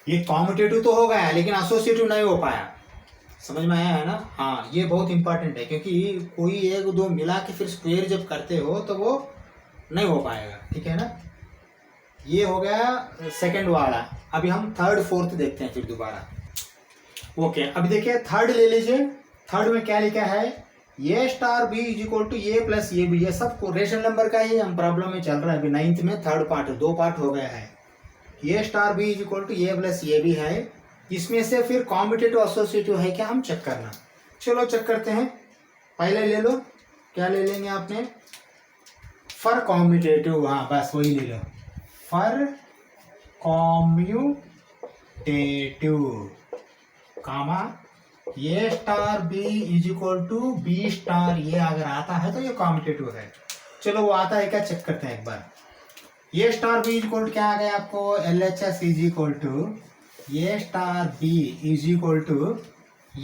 ये कॉम्यूटेटिव तो हो गया लेकिन एसोसिएटिव नहीं हो पाया, समझ में आया है ना। हाँ ये बहुत इंपॉर्टेंट है, क्योंकि कोई एक दो मिला के फिर स्क्वायर जब करते हो तो वो नहीं हो पाएगा, ठीक है ना। ये हो गया सेकंड वाला। अभी हम थर्ड फोर्थ देखते हैं फिर दोबारा। ओके, अभी देखिए थर्ड ले लीजिए। थर्ड में क्या लिखा है, ए star B is equal to a plus A b. ये सब रेशनल नंबर का ही हम प्रॉब्लम में चल रहा है। अभी 9th में थर्ड पार्ट, 2 पार्ट हो गया है। ए star B is equal to a plus A b है। इसमें से फिर कॉम्यूटेटिव एसोसिएटिव है क्या, हम चेक करना। चलो चेक करते हैं। पहले ले लो, क्या ले लेंगे आपने, फॉर कॉम्यूटेटिव, हाँ बस वही ले लो, for commutative comma A star B is equal to B star. ये अगर आता है तो ये कॉम्यूटेटिव है। चलो वो आता है क्या, चेक करते हैं एक बार। ए star B is equal to क्या आ गया आपको, L H S is equal to A star B is equal to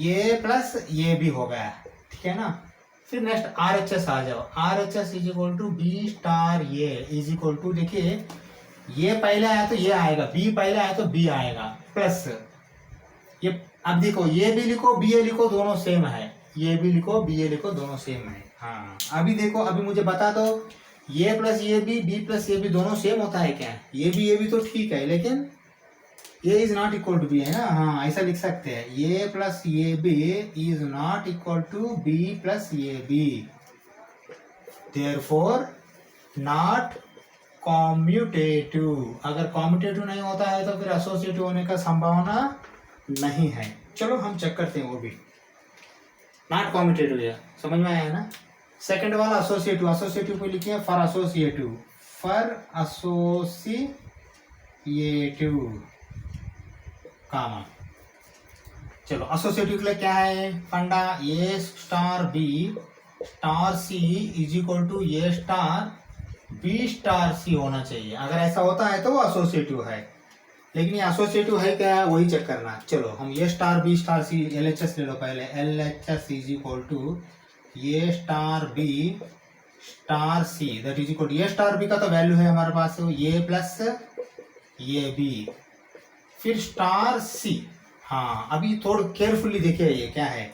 a plus A b हो गया, ठीक है ना। फिर नेक्स्ट आर एच एस आ जाओ। R H S is equal to B star A is equal to, देखिए ये पहले आया तो ये आएगा, बी पहले आया तो बी आएगा, प्लस ये। अब देखो ये भी लिखो बी ए लिखो, दोनों सेम है। ये भी लिखो बी ए लिखो, दोनों सेम है। हाँ अभी देखो, अभी मुझे बता दो, ये प्लस ये बी प्लस ये बी दोनों सेम होता है क्या, ये भी तो ठीक है, लेकिन a is not equal to b है ना। हाँ ऐसा लिख सकते हैं, a plus A b is not equal to b plus A b, therefore not commutative. अगर कॉम्यूटेटिव नहीं होता है तो फिर एसोसिएटिव होने का संभावना नहीं है। चलो हम चेक करते हैं, वो भी नॉट कॉम्यूटेटिव है, समझ में आया है ना। सेकंड वाला एसोसिएटिव, एसोसिएटिव को लिखिए for associative, for associative comma. चलो एसोसिएटिव के लिए क्या है फंडा, a star B star C is equal to A star B star सी होना चाहिए। अगर ऐसा होता है तो वो एसोसिएटिव है, लेकिन ये एसोसिएटिव है क्या, वही चेक करना। चलो हम A star B star C, L H S ले लो पहले। L H S is equal to A star B star C, that is equal to A star B का तो वैल्यू है हमारे पास ए प्लस ए बी, फिर star C. हाँ अभी थोड़ा केयरफुली देखिए ये क्या है।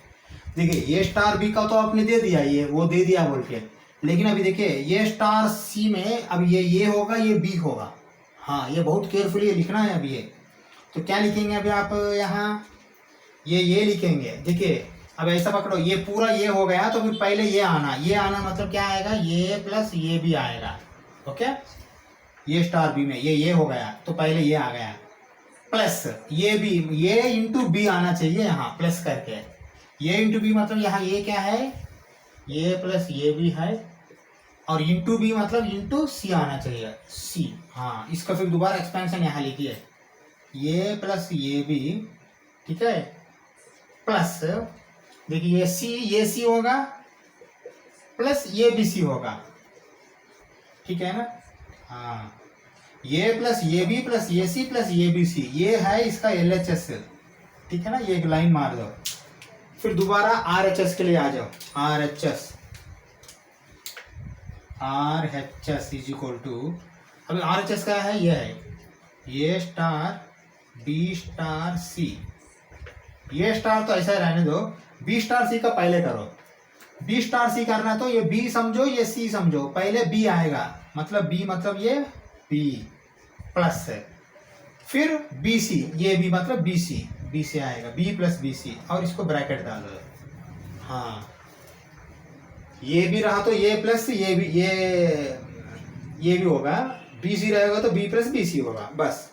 देखिए ए स्टार बी का तो आपने दे दिया, ये वो दे दिया बोल के, लेकिन अभी देखिए ए स्टार सी में अब ये होगा, ये बी होगा। हाँ ये बहुत केयरफुली लिखना है अभी ये। तो क्या लिखेंगे अभी आप यहाँ, ये लिखेंगे। देखिए अब ऐसा पकड़ो, ये पूरा ये हो गया तो फिर पहले ये आना मतलब क्या आएगा, ये प्लस ये भी आएगा। ओके, ये स्टार बी में ये हो गया तो पहले ये आ गया, प्लस ये भी, ये इंटू बी आना चाहिए यहाँ प्लस करके। ये इंटू बी मतलब यहाँ ये क्या है, ये प्लस ये भी है, और इंटू बी मतलब इंटू सी आना चाहिए, सी। हाँ इसका फिर दोबारा एक्सपेंशन यहाँ लिखिए, ये प्लस ये भी, ठीक है, प्लस देखिए ये सी होगा प्लस ये भी सी होगा, ठीक है ना। हाँ ये प्लस ये बी प्लस ये सी प्लस ये बी सी, ये है इसका एल एच एस, ठीक है ना। ये एक लाइन मार दो, फिर दोबारा आर एच एस के लिए आ जाओ। R H S is equal to, अभी आर एच एस का है, ये है ए स्टार बी स्टार सी। ये स्टार तो ऐसा रहने दो, बी स्टार सी का पहले करो। बी स्टार सी करना तो ये बी समझो ये सी समझो, पहले बी आएगा मतलब बी मतलब ये बी प्लस है, फिर बी सी, ये बी मतलब बी सी आएगा, बी प्लस बी सी, और इसको ब्रैकेट डाल दो। हाँ ये भी रहा तो ये प्लस ये भी होगा, बी सी रहेगा तो बी प्लस बी सी होगा। बस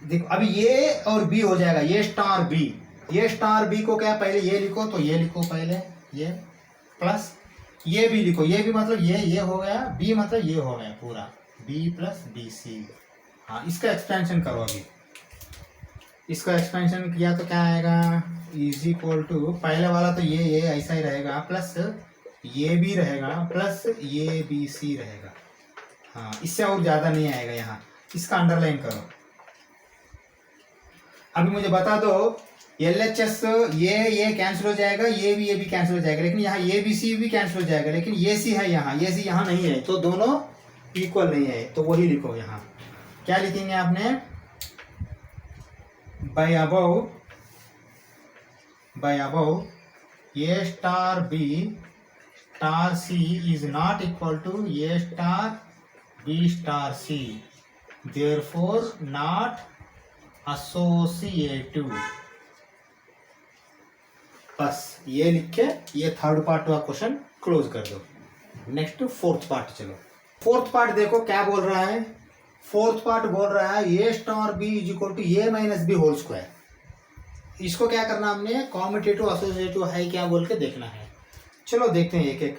देखो अभी ये और बी हो जाएगा, ये स्टार बी। ये स्टार बी को क्या पहले ये लिखो, तो ये लिखो पहले ये, प्लस ये भी लिखो, ये भी मतलब ये हो गया, बी मतलब ये हो गया पूरा, बी प्लस बी सी। हाँ, इसका एक्सपेंशन करो अभी। इसका एक्सपेंशन किया तो क्या आएगा, इज इक्वल टू पहले वाला तो ये ऐसा ही रहेगा, प्लस ये भी रहेगा, प्लस ये बी सी रहेगा। हाँ, इससे और ज़्यादा नहीं आएगा यहाँ। इसका अंडरलाइन करो। अभी मुझे बता दो, LHS ये कैंसिल हो जाएगा, ये भी कैंसिल हो जाएगा, लेकिन यहाँ ये बी सी भी कैंसिल हो जाएगा, लेकिन ये सी है यहाँ, ये सी यहाँ नहीं है, तो दोनों इक्वल नहीं है। तो वही लिखो यहाँ। क्या लिखेंगे आपने, by above A star B star C is not equal to A star B star C, therefore not associative. बस ये लिख के ये थर्ड पार्ट का क्वेश्चन क्लोज कर दो। नेक्स्ट फोर्थ पार्ट चलो। फोर्थ पार्ट देखो क्या बोल रहा है। फोर्थ पार्ट बोल रहा है ए star B is equal to A minus b whole square. इसको क्या करना, हमने कॉम्यूटेटिव एसोसिएटिव है क्या बोल के देखना है। चलो देखते हैं एक एक।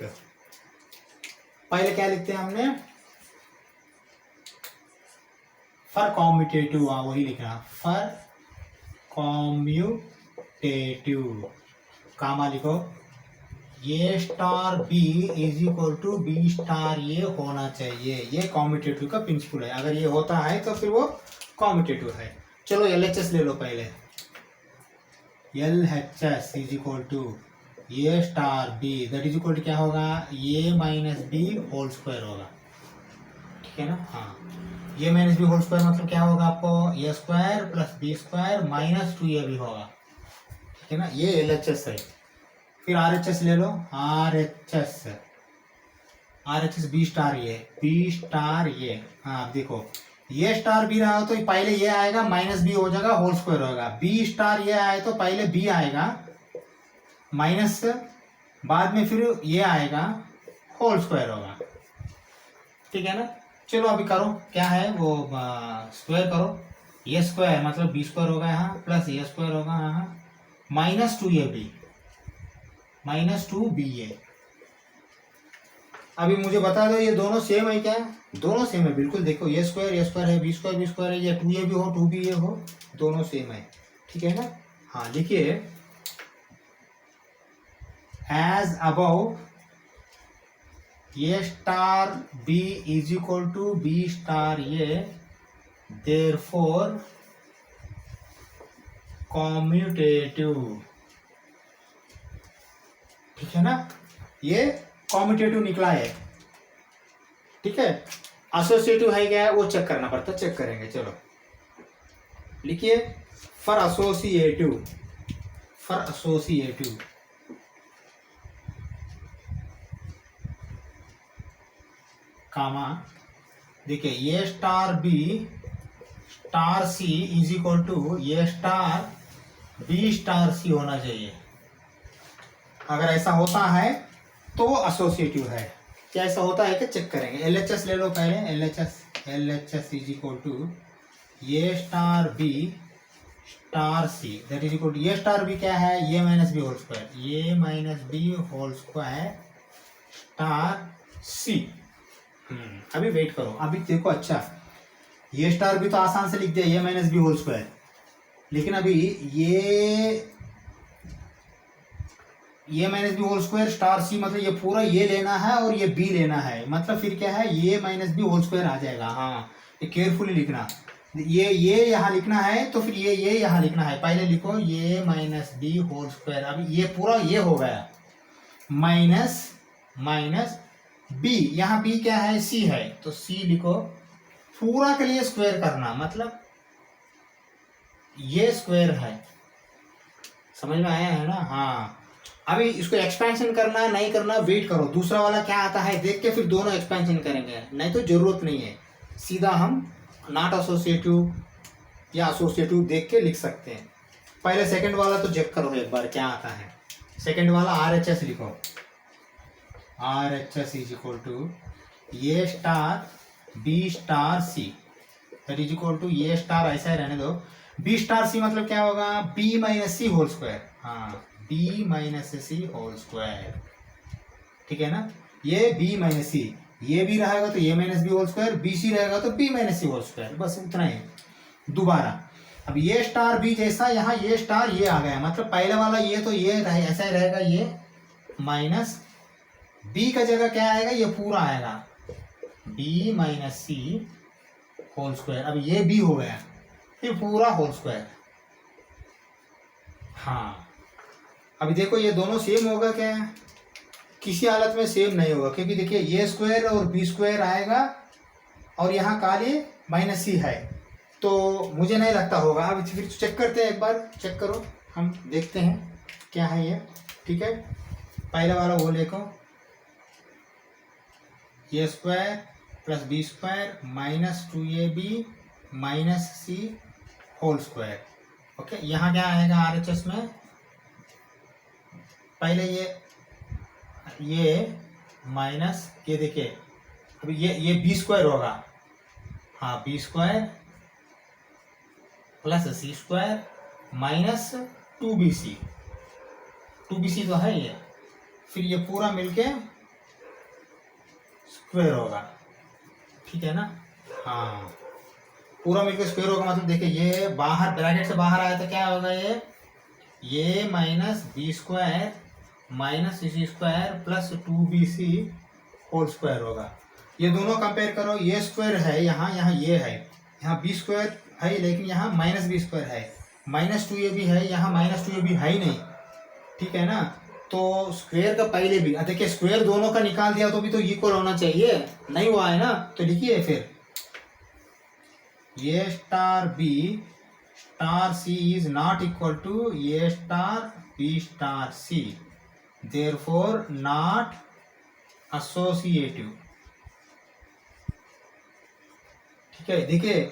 पहले क्या लिखते हैं हमने, फॉर कॉम्यूटेटिव, वही लिखना, फॉर कॉम्यूटेटिव कामा लिखो, a star B is equal to B star a होना चाहिए। ये कॉम्यूटेटिव का प्रिंसिपल है। अगर ये होता है तो फिर वो कॉम्यूटेटिव है। चलो LHS ले लो पहले। LHS is equal to A star B that is equal to क्या होगा, a minus b whole square होगा। ठीक है ना। हाँ, a minus b whole square मतलब क्या होगा आपको, a square plus b square minus 2a भी होगा। ठीक है ना। ये LHS है। फिर RHS ले लो। RHS बी स्टार ये। हाँ देखो, ये स्टार बी रहा हो तो पहले ये आएगा, माइनस बी हो जाएगा, होल स्क्वायर होगा। बी स्टार ये आए तो पहले बी आएगा माइनस, बाद में फिर ये आएगा, होल स्क्वायर होगा। ठीक है ना। चलो अभी करो, क्या है वो स्क्वायर करो। ये स्क्वायर मतलब बी स्क्वायर होगा यहाँ, प्लस ये स्क्वायर होगा यहाँ, माइनस 2ab माइनस 2ba। अभी मुझे बता दो ये दोनों सेम है क्या, दोनों सेम है बिल्कुल। देखो ये स्क्वायर है, बी स्क्वायर है, ये 2a भी हो 2ba हो, दोनों सेम है। ठीक है ना। हाँ लिखिए, as above A star B is equal to B star A, therefore commutative. ठीक है ना। ये कॉम्यूटेटिव निकला है। ठीक है। एसोसिएटिव है क्या, वो चेक करना पड़ता, चेक करेंगे। चलो लिखिए, फॉर एसोसिएटिव कामा, देखिए a star B star C is equal to A star B star सी होना चाहिए। अगर ऐसा होता है तो एसोसिएटिव है। क्या ऐसा होता है कि चेक करेंगे। LHS ले लो पहले। LHS is equal to A star B star C that is equal to, A star b क्या है, a minus b whole square, a minus b whole square star c. अभी वेट करो, अभी देखो। अच्छा, ये स्टार भी तो आसान से लिख दिया, a minus b whole square, लेकिन अभी ये minus b whole square star c मतलब ये पूरा ये लेना है और ये बी लेना है, मतलब फिर क्या है, ये माइनस बी होल स्क्वायर आ जाएगा। हाँ, ये केयरफुली लिखना। ये यहाँ लिखना है तो फिर ये यहाँ लिखना है। पहले लिखो ये माइनस बी होल स्क्वायर। अभी ये पूरा ये हो गया, माइनस बी, यहाँ बी क्या है, सी है, तो सी लिखो। पूरा के लिए स्क्वायर करना, मतलब ये स्क्वायर है। समझ में आया है ना। हाँ, अभी इसको एक्सपेंशन करना नहीं करना वेट करो, दूसरा वाला क्या आता है देख के फिर दोनों एक्सपेंशन करेंगे, नहीं तो जरूरत नहीं है। सीधा हम नॉट एसोसिएटिव या एसोसिएटिव देख के लिख सकते हैं। पहले सेकंड वाला तो चेक करो एक बार क्या आता है। सेकंड वाला RHS लिखो। RHS is equal to A star B star C that is equal to A star, ऐसा ही रहने दो। बी स्टार सी मतलब क्या होगा, b minus c whole square. हाँ, b minus c whole square. ठीक है ना। ये b minus c, a b रहेगा तो a minus b whole square, b c रहेगा तो b minus c whole square, बस उतना ही। दोबारा अब ये स्टार बी जैसा यहाँ ये स्टार ये आ गया, मतलब पहले वाला ये तो ये रहे ऐसा ही रहेगा, ये माइनस बी का जगह क्या आएगा, ये पूरा आएगा B minus c whole square. अब ये बी हो गया, फिर पूरा होल स्क्वायर। हाँ अभी देखो ये दोनों सेम होगा क्या, किसी हालत में सेम नहीं होगा, क्योंकि देखिए ये स्क्वायर और बी स्क्वायर आएगा और यहाँ काली माइनस सी है, तो मुझे नहीं लगता होगा। अब फिर चेक करते हैं, एक बार चेक करो, हम देखते हैं क्या है ये। ठीक है, पहले वाला वो देखो, a square plus b square minus 2ab minus c whole square. Okay, यहाँ क्या आएगा RHS में, पहले ये माइनस ये देखिए, अभी ये बी स्क्वायर होगा, हाँ B square plus c square minus 2bc, 2bc तो है ये, फिर ये पूरा मिलके स्क्वायर होगा। ठीक है ना, हाँ पूरा मिलके स्क्वायर होगा, मतलब देखिए ये बाहर ब्रैकेट से बाहर आया तो क्या होगा, ये minus b square minus c square plus 2bc whole square होगा। ये दोनों कंपेयर करो, ये स्क्वायर है यहाँ, यहाँ ये है, यहाँ बी स्क्वायर है लेकिन यहाँ माइनस बी स्क्वायर है, माइनस 2ab है, यहाँ माइनस 2ab है ही नहीं। ठीक है ना, तो स्क्वायर का पहले भी देखिए स्क्वायर दोनों का निकाल दिया तो भी तो इक्वल होना चाहिए, नहीं हुआ है ना, तो लिखिए फिर a star B star C is not equal to A star B star C, therefore not associative. ठीक है, देखिए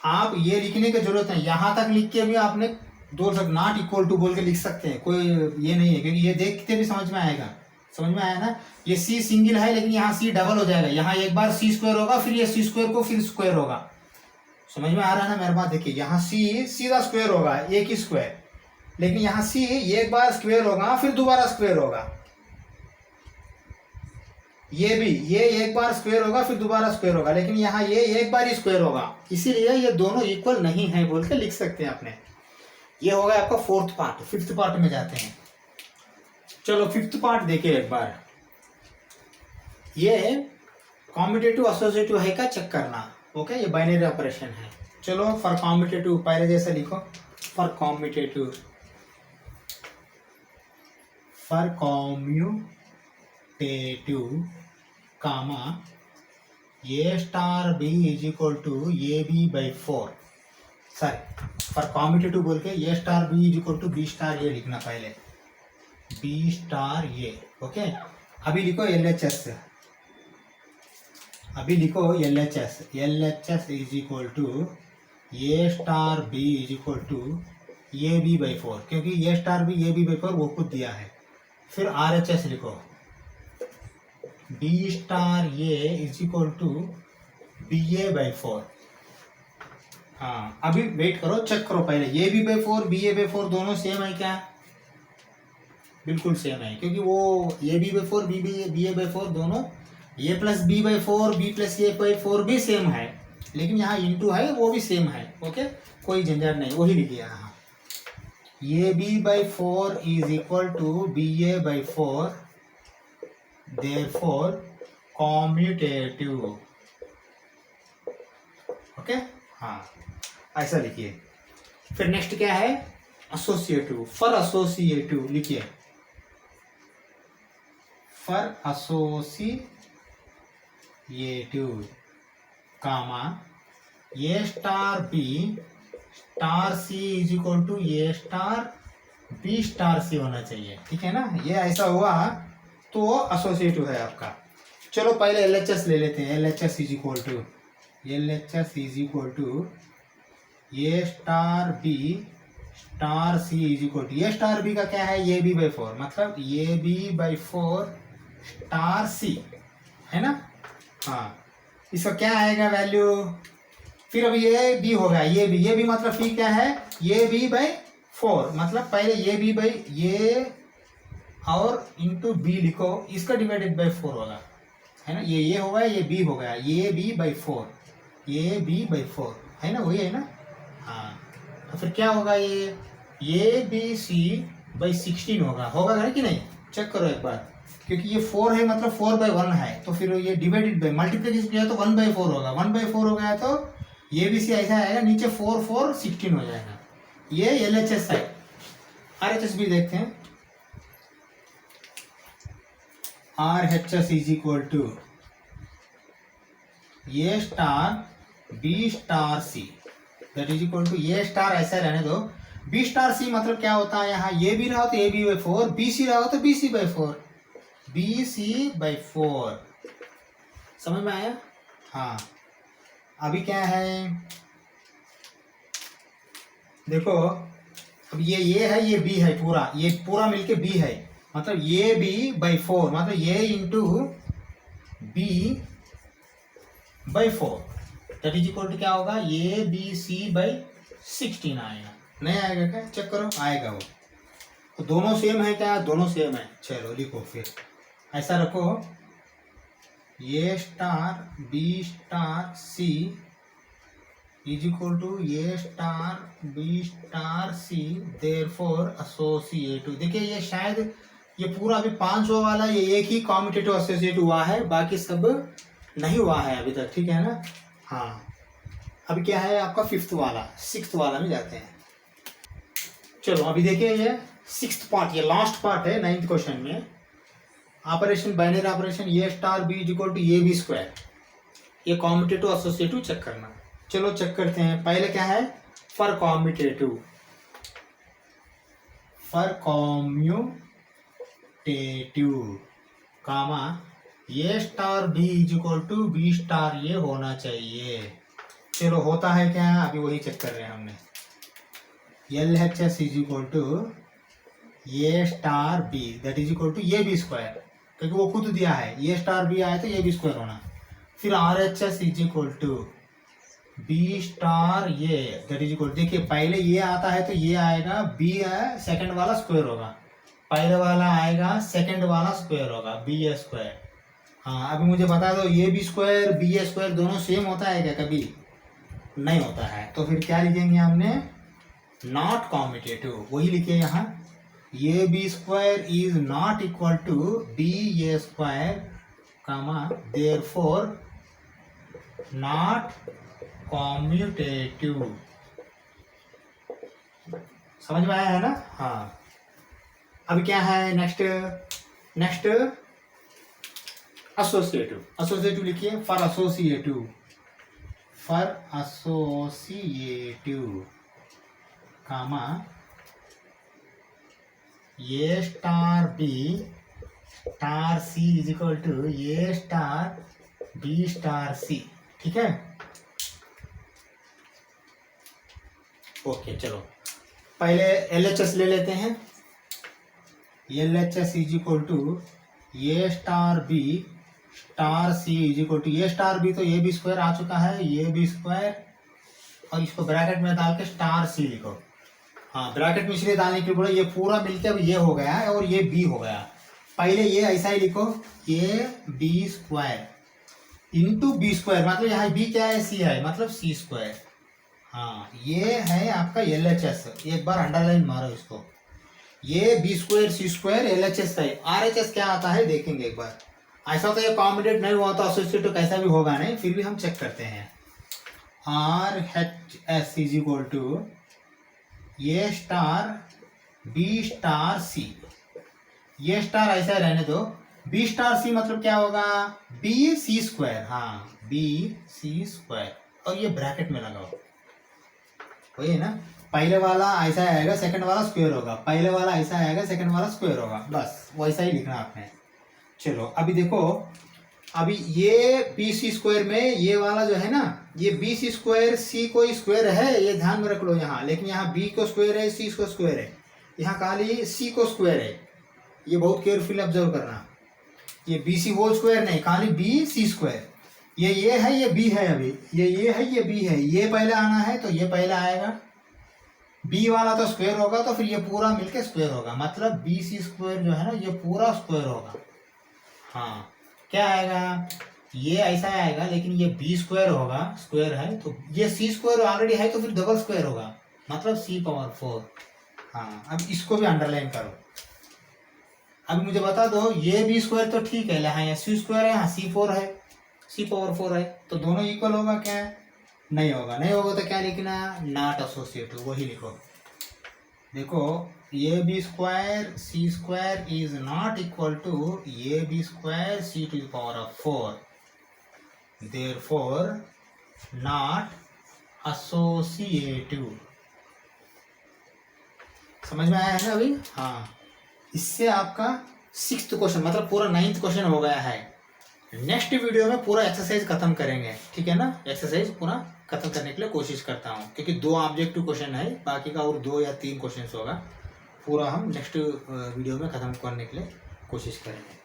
आप ये लिखने की जरूरत है, यहां तक लिख के भी आपने दो नॉट इक्वल टू बोल के लिख सकते हैं, कोई ये नहीं है, क्योंकि ये देखते भी समझ में आएगा। समझ में आया ना, ये सी सिंगल है लेकिन यहाँ सी डबल हो जाएगा, यहाँ एक बार सी स्क्वायर होगा फिर ये सी स्क्वायर को फिर स्क्वायर होगा। समझ में आ रहा है ना मेरे बात, देखिए यहाँ सी सीधा स्क्वायर होगा एक ही स्क्वायर, लेकिन यहाँ सी एक बार स्क्वायर होगा फिर दोबारा स्क्वायर होगा, ये भी ये एक बार स्क्वायर होगा फिर दोबारा स्क्वायर होगा, लेकिन यहाँ ये एक बार ही स्क्वायर होगा, इसीलिए ये दोनों इक्वल नहीं है बोल के लिख सकते हैं अपने। ये होगा आपका फोर्थ पार्ट। फिफ्थ पार्ट में जाते हैं, चलो फिफ्थ पार्ट देखिए एक बार, ये कॉम्पिटेटिव एसोसिएटिव है क्या चेक करना। ओके, ये बाइनरी ऑपरेशन है। चलो फॉर कॉम्पिटेटिव पहले जैसा लिखो, for competitive comma A star B is equal to A B by 4, sorry for competitive बोल के a star B is equal to B star a लिखना, पहले बी स्टार ए। ओके, अभी लिखो LHS, अभी लिखो LHS is equal to A star B is equal to A B by 4, क्योंकि a star b a B by 4 वो खुद दिया है। फिर RHS लिखो, b star A is equal to B A by 4। हाँ अभी वेट करो, चेक करो पहले, a B by 4 b A by 4 दोनों सेम है क्या, बिल्कुल सेम है, क्योंकि वो a B by 4 b A by 4 दोनों a plus b by 4 b plus a by 4 भी सेम है, लेकिन यहाँ इंटू है वो भी सेम है। ओके, कोई झंझट नहीं, वही लिखिए यहाँ, A B by 4 is equal to B A by 4, therefore commutative. Okay, हाँ ऐसा लिखिए। फिर नेक्स्ट क्या है, एसोसिएटिव। फॉर एसोसिएटिव लिखिए, for associative comma A star B star C is equal to A star B star सी होना चाहिए। ठीक है ना, ये ऐसा हुआ तो एसोसिएटिव है आपका। चलो पहले LHS ले लेते हैं, LHS is equal to A star B star C is equal to, A star B का क्या है, ए बी बाई 4, मतलब A B by 4 star C है ना। हाँ इसका क्या आएगा वैल्यू, फिर अभी ये बी होगा, ये बी मतलब फिर क्या है, ए बी बाई 4, मतलब पहले ए बी बाई ये और इंटू बी लिखो, इसका डिवाइडेड बाई 4 होगा, है ना, ये हो गया, ये बी हो गया, ये बी बाई 4, ये बी बाई 4 है ना, वही है ना। हाँ, तो फिर क्या होगा, ये बी सी बाई 16 होगा है कि नहीं, चेक करो एक बार, क्योंकि ये 4 है मतलब 4/1 है, तो फिर ये डिवाइडेड बाई मल्टीप्लिकेशन किया तो 1/4 होगा, 1/4 हो गया तो ये भी सी ऐसा आएगा, नीचे 4 4 16 हो जाएगा। ये LHS है। RHS भी देखते हैं। RHS is equal to A star B star C, that is equal to A star ऐसा रहने दो, बी स्टार सी मतलब क्या होता है, यहाँ ये भी रहा तो A B by 4, B C रहा तो B C by 4, B C by 4, समझ में आया। हाँ, अभी क्या है, देखो अब ये है, ये बी है, पूरा ये पूरा मिलके बी है, मतलब ये बी बाई 4 मतलब ये into B by 4, that is equal to क्या होगा, ये बी सी बाई 16 आएगा, नहीं आएगा क्या, चेक करो, आएगा वो। तो दोनों सेम है क्या, दोनों सेम है, चलो लिखो फिर ऐसा रखो, A star B star C is equal to A star B star C, therefore associative. देखिए ये शायद ये पूरा अभी 5 वाला ये एक ही कॉम्यूटेटिव एसोसिएट हुआ है, बाकी सब नहीं हुआ है अभी तक, ठीक है ना। हाँ, अभी क्या है आपका 5th वाला, 6th वाला में जाते हैं। चलो अभी देखिए ये 6th पार्ट, ये लास्ट पार्ट है 9th क्वेश्चन में, operation binary operation, A star B is equal to A B square, ये कॉम्यूटेटिव एसोसिएटिव चेक करना। चलो चेक करते हैं, पहले क्या है, for commutative, comma A star B is equal to B star ये होना चाहिए। चलो होता है क्या, अभी वही चेक कर रहे हैं हमने, LHS is equal to A star B that is equal to A B square, क्योंकि वो खुद दिया है, ए स्टार बी आया तो ए बी स्क्वायर होना। फिर RHS is equal to B star ये दैट इज इक्वल, देखिए पहले ये आता है तो ये आएगा, बी है सेकंड वाला स्क्वायर होगा, पहले वाला आएगा सेकंड वाला स्क्वायर होगा, बी ए स्क्वायर। हाँ, अभी मुझे बता दो, A B square B A square दोनों सेम होता है क्या, कभी नहीं होता है, तो फिर क्या लिखेंगे हमने, नॉट कॉम्यूटेटिव, वही लिखे यहाँ, A B square is not equal to B A square, comma therefore not commutative, समझ में आया है ना। हाँ, अब क्या है नेक्स्ट एसोसिएटिव लिखिए, for associative comma A star B star C is equal to A star B star सी, ठीक है। ओके, चलो पहले LHS ले लेते हैं, LHS is equal to A star B star C is equal to, A star B तो A B square आ चुका है, ए बी स्क्वायर, और इसको ब्रैकेट में डाल के स्टार सी लिखो। हाँ, ब्रैकेट में इसलिए डालने के लिए ये पूरा मिलके अब ये हो गया है और ये बी हो गया, पहले ये ऐसा ही लिखो, A B square into B square, मतलब यहाँ बी क्या है, सी है, मतलब सी स्क्वायर। हाँ, ये है आपका LHS, एक बार अंडरलाइन मारो इसको, ये बी स्क्वायर सी स्क्वायर LHS है। RHS क्या आता है देखेंगे एक बार, ऐसा तो ये कॉम्यूटेट नहीं हुआ तो एसोसिएटिव कैसा भी होगा नहीं, फिर भी हम चेक करते हैं। RHS is equal to A star B star सी, ये स्टार ऐसा रहने दो, बी स्टार सी मतलब क्या होगा, बी सी स्क्वायर, हाँ बी सी स्क्वायर, और ये ब्रैकेट में लगाओ, वही है ना, पहले वाला ऐसा आएगा सेकंड वाला स्क्वायर होगा, पहले वाला ऐसा आएगा सेकंड वाला स्क्वायर होगा, बस वैसा ही लिखना आपने। चलो अभी देखो, अभी ये बी सी स्क्वायर में ये वाला जो है ना, ये बी सी स्क्वायर सी कोई स्क्वायर है, ये ध्यान में रख लो यहाँ, लेकिन यहाँ बी को स्क्वायर है, सी को स्क्वायर है, यहाँ खाली सी को स्क्वायर है, ये बहुत केयरफुली ऑब्जर्व करना, ये बी सी होल स्क्वायर नहीं, खाली बी सी स्क्वायर, ये है, ये बी है, अभी ये है, ये बी है, ये पहले आना है तो ये पहले आएगा, बी वाला तो स्क्वायर होगा तो फिर ये पूरा मिलके स्क्वायर होगा, मतलब बी सी स्क्वायर जो है ना ये पूरा स्क्वायर होगा। हाँ, क्या आएगा, ये ऐसा आएगा लेकिन ये बी स्क्वायर होगा, स्क्वायर है तो ये सी स्क्वायर ऑलरेडी है तो फिर डबल स्क्वायर होगा, मतलब सी पावर 4। हाँ, अब इसको भी अंडरलाइन करो। अब मुझे बता दो, ये बी स्क्वायर तो ठीक है, यहाँ सी स्क्वायर है, यहाँ सी 4 है, सी पावर 4 है, तो दोनों इक्वल होगा क्या, नहीं होगा। नहीं होगा तो क्या लिखना, नॉट एसोसिएटिव, वही लिखो। देखो, A B square C square is not equal to A B square C to the power of 4, therefore not associative। समझ में आया है ना अभी? हाँ, इससे आपका 6th क्वेश्चन मतलब पूरा 9th क्वेश्चन हो गया है। नेक्स्ट वीडियो में पूरा एक्सरसाइज खत्म करेंगे, ठीक है ना। एक्सरसाइज पूरा खत्म करने के लिए कोशिश करता हूँ, क्योंकि 2 ऑब्जेक्टिव क्वेश्चन है, बाकी का और 2 या 3 क्वेश्चन होगा। पूरा हम नेक्स्ट वीडियो में खत्म करने के लिए कोशिश करेंगे।